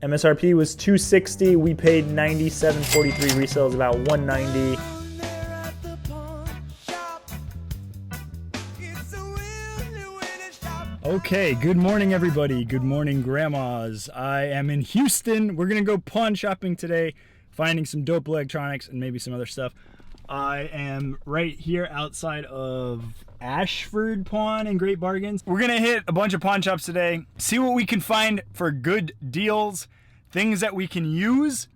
MSRP was $260. We paid $97.43. Resale is about $190. Okay, good morning everybody. Good morning grandmas. I am in Houston. We're gonna go pawn shopping today, finding some dope electronics and maybe some other stuff. I am right here outside of H4n Pawn and Great Bargains. We're gonna hit a bunch of pawn shops today, see what we can find for good deals, things that we can use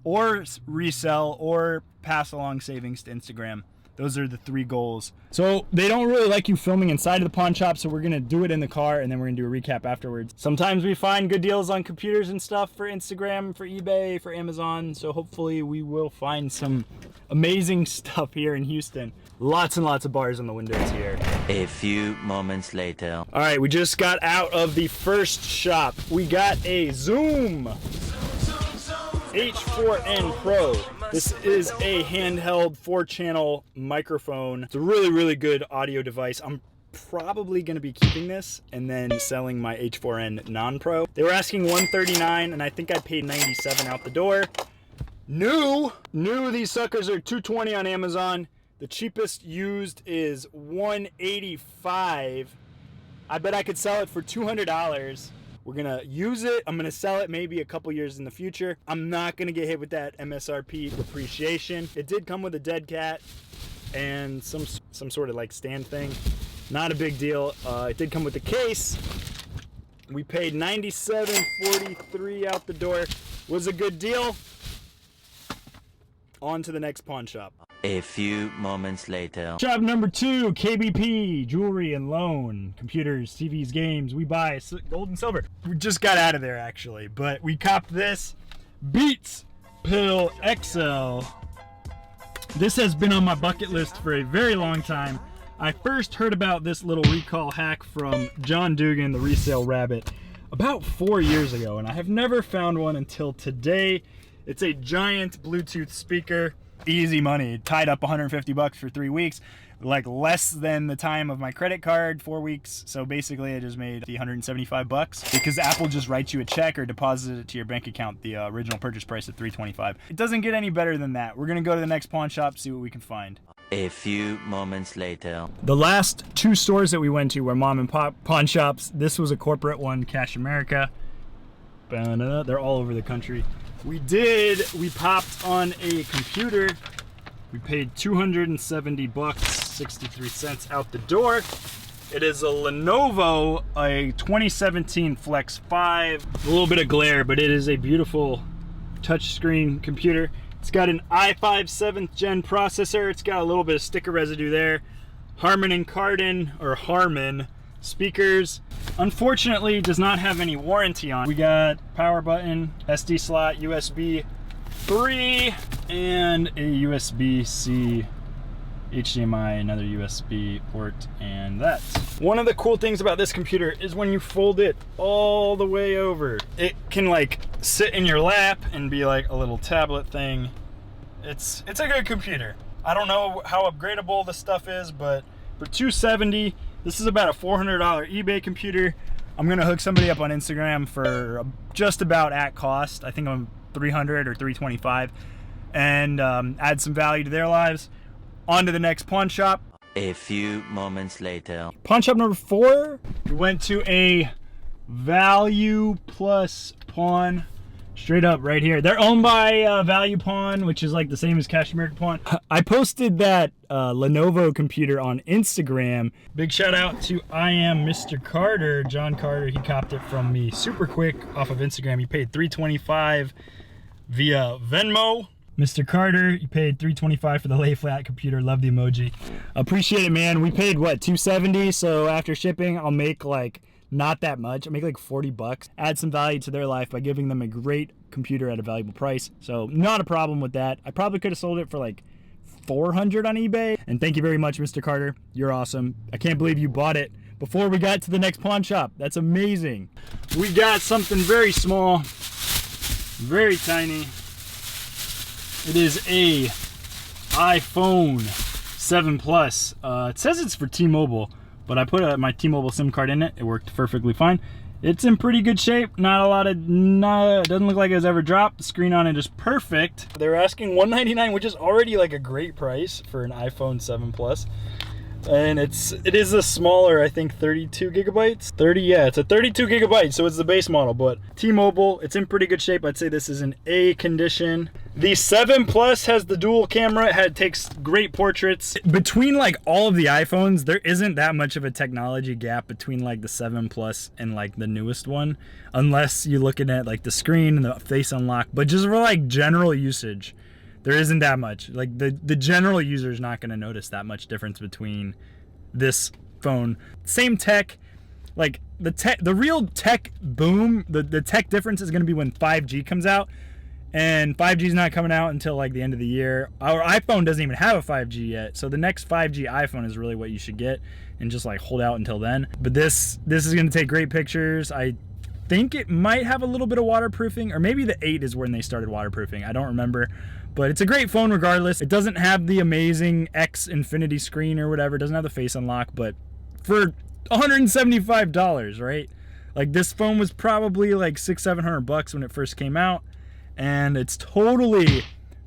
or resell or pass along savings to Instagram. Those are the three goals. So they don't really like you filming inside of the pawn shop, so we're gonna do it in the car and then we're gonna do a recap afterwards. Sometimes we find good deals on computers and stuff for Instagram, for eBay, for Amazon, so hopefully we will find some amazing stuff here in Houston. Lots and lots of bars on the windows here. A few moments later. All right, we just got out of the first shop. We got a Zoom H4n Pro. This is a handheld 4-channel microphone. It's a really good audio device. I'm probably gonna be keeping this and then selling my H4n non-pro. They were asking $139 and I think I paid $97 out the door. New, these suckers are $220 on Amazon. The cheapest used is $185. I bet I could sell it for $200. We're gonna use it. I'm gonna sell it maybe a couple years in the future. I'm not gonna get hit with that MSRP depreciation. It did come with a dead cat and some sort of like stand thing. Not a big deal. It did come with the case. We paid $97.43 out the door. Was a good deal. On to the next pawn shop. A few moments later. Shop number 2, KBP, jewelry and loan, computers, TVs, games. We buy gold and silver. We just got out of there actually, but we copped this Beats Pill XL. This has been on my bucket list for a very long time. I first heard about this little recall hack from John Dugan, the resale rabbit, about 4 years ago, and I have never found one until today. It's a giant Bluetooth speaker. Easy money. Tied up $150 for 3 weeks, like less than the time of my credit card, 4 weeks. So basically I just made $175 because Apple just writes you a check or deposits it to your bank account, the original purchase price of $325. It doesn't get any better than that. We're gonna go to the next pawn shop, see what we can find. A few moments later. The last 2 stores that we went to were mom and pop pawn shops. This was a corporate one, Cash America. They're all over the country. We popped on a computer. We paid $270, 63 cents out the door. It is a Lenovo, a 2017 Flex 5. A little bit of glare, but it is a beautiful touchscreen computer. It's got an i5 7th gen processor. It's got a little bit of sticker residue there. Harman speakers. Unfortunately, it does not have any warranty on. We got power button, SD slot, USB 3, and a USB-C, HDMI, another USB port, and that. One of the cool things about this computer is when you fold it all the way over, it can like sit in your lap and be like a little tablet thing. It's a good computer. I don't know how upgradable this stuff is, but for $270, this is about a $400 eBay computer. I'm gonna hook somebody up on Instagram for just about at cost. I think I'm $300 or $325, and add some value to their lives. On to the next pawn shop. A few moments later. Pawn shop number 4. We went to a Value Plus Pawn. Straight up right here. They're owned by Value Pawn, which is like the same as Cash America Pawn. I posted that Lenovo computer on Instagram. Big shout out to I Am Mr. Carter, John Carter. He copped it from me super quick off of Instagram. He paid $325 via Venmo. Mr. Carter, you paid $325 for the lay flat computer. Love the emoji. Appreciate it, man. We paid what, $270? So after shipping, I'll make like not that much. I make like $40. Add some value to their life by giving them a great computer at a valuable price. So not a problem with that. I probably could have sold it for like $400 on eBay. And thank you very much, Mr. Carter. You're awesome. I can't believe you bought it before we got to the next pawn shop. That's amazing. We got something very small, very tiny. It is a iPhone 7 Plus. It says it's for T-Mobile, but I put my T-Mobile SIM card in it. It worked perfectly fine. It's in pretty good shape. Not a lot of, it doesn't look like it's ever dropped. The screen on it is perfect. They're asking $199, which is already like a great price for an iPhone 7 Plus. And it is a smaller, I think 32 gigabytes. Yeah, it's a 32 gigabytes, so it's the base model, but T-Mobile, it's in pretty good shape. I'd say this is in A condition. The 7 Plus has the dual camera. It takes great portraits. Between like all of the iPhones, there isn't that much of a technology gap between like the 7 Plus and like the newest one, unless you're looking at like the screen and the face unlock. But just for like general usage, there isn't that much. Like the general user is not going to notice that much difference between this phone. Same tech, like the real tech boom, the tech difference is going to be when 5G comes out. And 5G is not coming out until like the end of the year. Our iPhone doesn't even have a 5G yet. So the next 5G iPhone is really what you should get and just like hold out until then. But this is going to take great pictures. I think it might have a little bit of waterproofing, or maybe the 8 is when they started waterproofing. I don't remember. But it's a great phone regardless. It doesn't have the amazing X Infinity screen or whatever. It doesn't have the face unlock, but for $175, right? Like this phone was probably like $600-700 when it first came out. And it's totally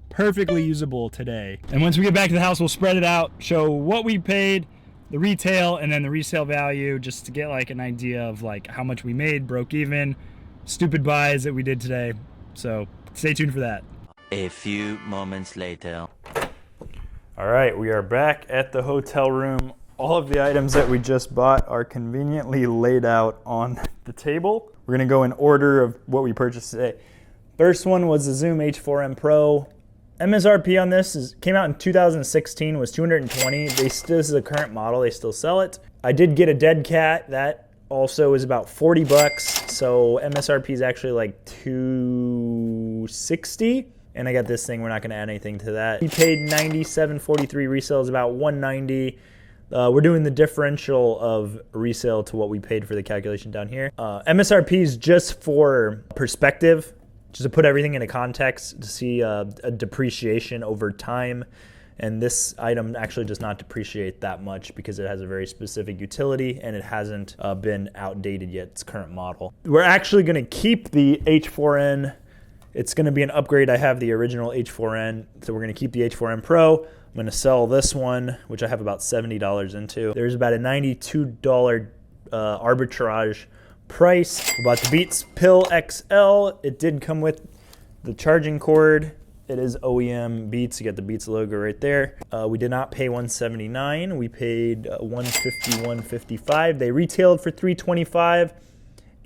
perfectly usable today. And once we get back to the house, we'll spread it out, show what we paid, the retail, and then the resale value, just to get like an idea of like how much we made, broke even, stupid buys that we did today. So stay tuned for that. A few moments later. All right, we are back at the hotel room. All of the items that we just bought are conveniently laid out on the table. We're gonna go in order of what we purchased today. First one was the Zoom H4n Pro. MSRP on this came out in 2016, was $220. This is the current model, they still sell it. I did get a dead cat, that also is about $40, so MSRP is actually like $260. And I got this thing, we're not gonna add anything to that. We paid $97.43, resale is about $190. We're doing the differential of resale to what we paid for the calculation down here. MSRP is just for perspective, just to put everything into context, to see a depreciation over time. And this item actually does not depreciate that much because it has a very specific utility and it hasn't been outdated yet, its current model. We're actually gonna keep the H4n. It's gonna be an upgrade. I have the original H4n, so we're gonna keep the H4n Pro. I'm gonna sell this one, which I have about $70 into. There's about a $92 arbitrage price. We bought the Beats Pill XL. It did come with the charging cord. It is OEM Beats. You got the Beats logo right there. We did not pay $179. We paid $150, $155. They retailed for $325,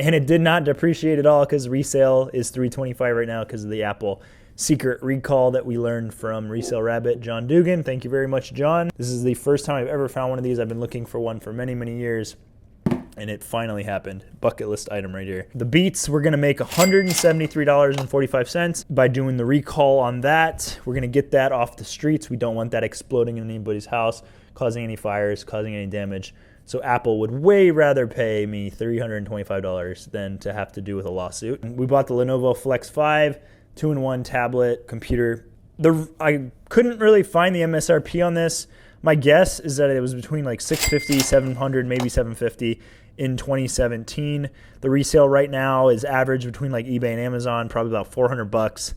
and it did not depreciate at all because resale is $325 right now because of the Apple secret recall that we learned from Resale Rabbit, John Dugan. Thank you very much, John. This is the first time I've ever found one of these. I've been looking for one for many, many years. And it finally happened. Bucket list item right here. The Beats, we're gonna make $173.45 by doing the recall on that. We're gonna get that off the streets. We don't want that exploding in anybody's house, causing any fires, causing any damage. So Apple would way rather pay me $325 than to have to do with a lawsuit. We bought the Lenovo Flex 5, 2-in-1 tablet, computer. I couldn't really find the MSRP on this. My guess is that it was between like $650, $700, maybe $750 in 2017. The resale right now is average between like eBay and Amazon, probably about $400.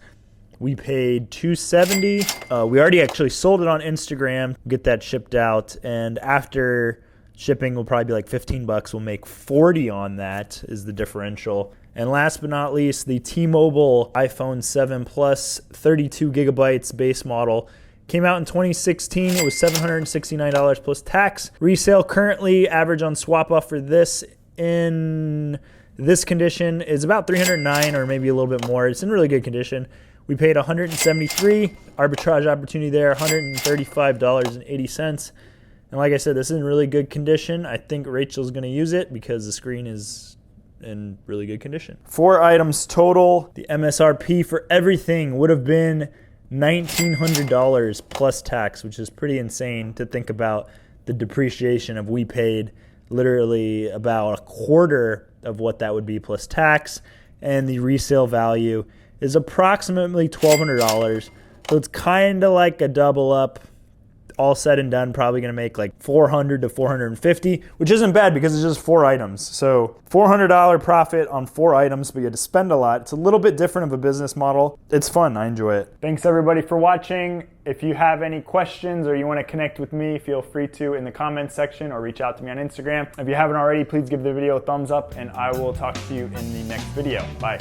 We paid $270. We already actually sold it on Instagram, get that shipped out, and after shipping will probably be like $15. We'll make $40 on that is the differential. And last but not least, the T-Mobile iPhone 7 Plus 32 gigabytes base model. Came out in 2016. It was $769 plus tax. Resale currently average on swap off for this in this condition is about $309 or maybe a little bit more. It's in really good condition. We paid $173. Arbitrage opportunity there, $135.80. And like I said, this is in really good condition. I think Rachel's going to use it because the screen is in really good condition. 4 items total. The MSRP for everything would have been $1,900 plus tax, which is pretty insane to think about the depreciation of. We paid literally about a quarter of what that would be plus tax, and the resale value is approximately $1,200. So it's kind of like a double up. all said and done, probably gonna make like 400 to 450, which isn't bad because it's just 4 items. So $400 profit on 4 items, but you had to spend a lot. It's a little bit different of a business model. It's fun, I enjoy it. Thanks everybody for watching. If you have any questions or you wanna connect with me, feel free to in the comments section or reach out to me on Instagram. If you haven't already, please give the video a thumbs up and I will talk to you in the next video. Bye.